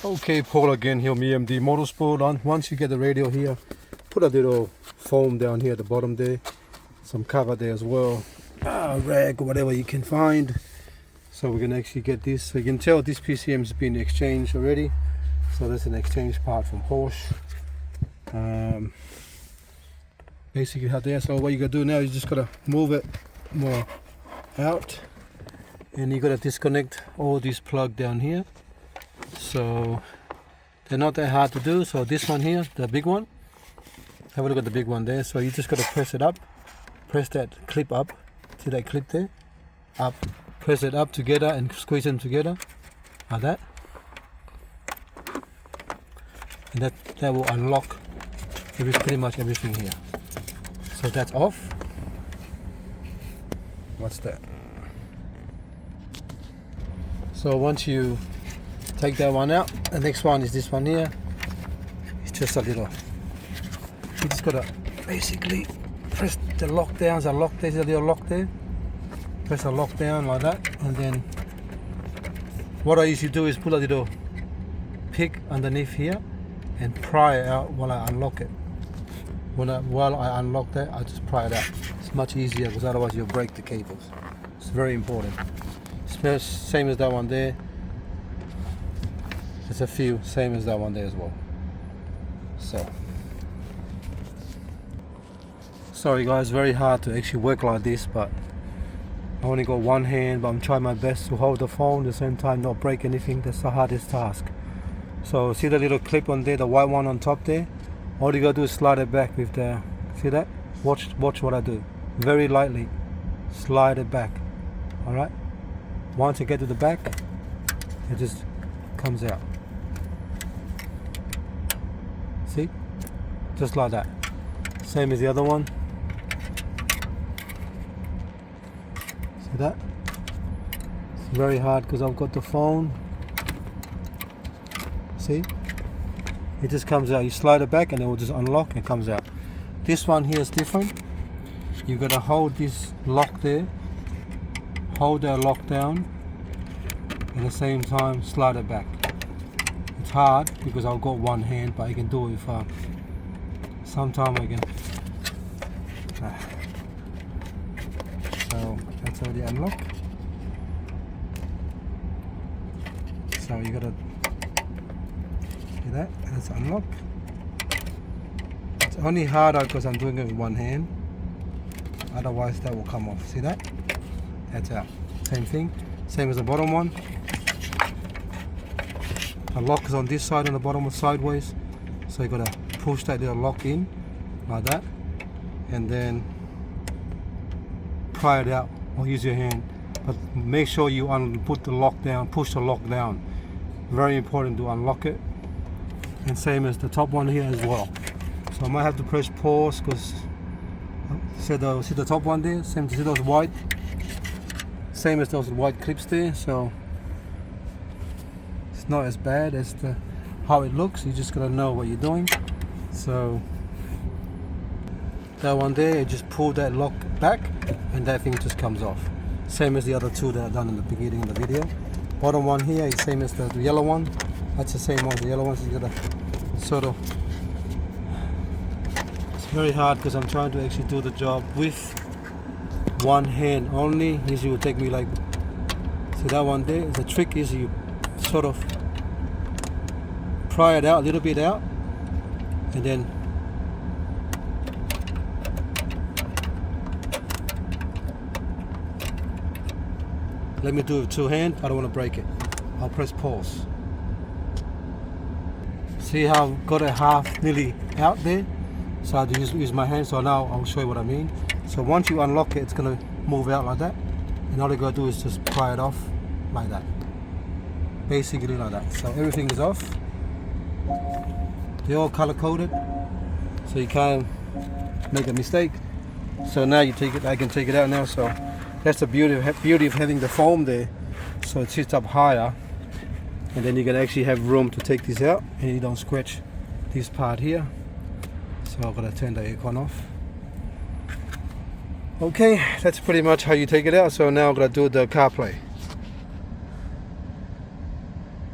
Okay, Paul again here, MD Motorsport. Once you get the radio here, put a little foam down here at the bottom there, some cover there as well, rag or whatever you can find. So we're gonna actually get this. So you can tell this PCM has been exchanged already. So that's an exchange part from Porsche. Basically out there. So what you gotta do now is just gotta move it more out, and you gotta disconnect all this plug down here. So they're not that hard to do. So this one here, the big one, have a look at the big one there. So you just got to press it up, press that clip up, see that clip there, up, press it up together and squeeze them together like that, and that will unlock pretty much everything here. So that's off. What's that? So once you take that one out, the next one is this one here. It's just a little, you just gotta basically press the lock down. There's a lock, there's a little lock there. Press a lock down like that, and then what I usually do is put a little pick underneath here and pry it out while I unlock it. While I unlock that, I just pry it out. It's much easier because otherwise you'll break the cables. It's very important. Same as that one there. There's a few, same as that one there as well. So, sorry guys, very hard to actually work like this, but I only got one hand, but I'm trying my best to hold the phone at the same time, not break anything. That's the hardest task. So see the little clip on there, the white one on top there? All you gotta do is slide it back with the, see that? Watch what I do. Very lightly, slide it back. Alright? Once you get to the back, it just comes out. See? Just like that. Same as the other one. See that? It's very hard because I've got the phone. See? It just comes out. You slide it back and it will just unlock and comes out. This one here is different. You've got to hold this lock there. Hold that lock down. At the same time, slide it back. It's hard because I've got one hand, but I can do it if sometime I can. So that's already unlocked. So you gotta see that, that's unlocked. It's only harder because I'm doing it with one hand. Otherwise that will come off. See that? That's out. Same thing. Same as the bottom one. The lock is on this side and the bottom is sideways. So you gotta push that little lock in like that, and then pry it out or use your hand. But make sure you put the lock down, push the lock down. Very important to unlock it. And same as the top one here as well. So I might have to press pause because see the top one there? Same, see those white? Same as those white clips there. So it's not as bad as how it looks. You just gotta know what you're doing. So that one there, you just pull that lock back and that thing just comes off. Same as the other two that I've done in the beginning of the video. Bottom one here is same as the yellow one. That's the same one. The yellow one's you gotta sort of. It's very hard because I'm trying to actually do the job with one hand only. Usually will take me like, see that one there? The trick is you sort of pry it out a little bit out, and then let me do it with two hands. I don't want to break it. I'll press pause. See how I've got it half nearly out there? So I have to use my hand. So now I'll show you what I mean. So once you unlock it, it's going to move out like that. And all you got to do is just pry it off like that. Basically like that. So everything is off. They're all color coded, so you can't make a mistake. So now you take it, I can take it out now. So that's the beauty of having the foam there. So it sits up higher, and then you can actually have room to take this out, and you don't scratch this part here. So I'm gonna turn the aircon off. Okay, that's pretty much how you take it out. So now I'm gonna do the CarPlay.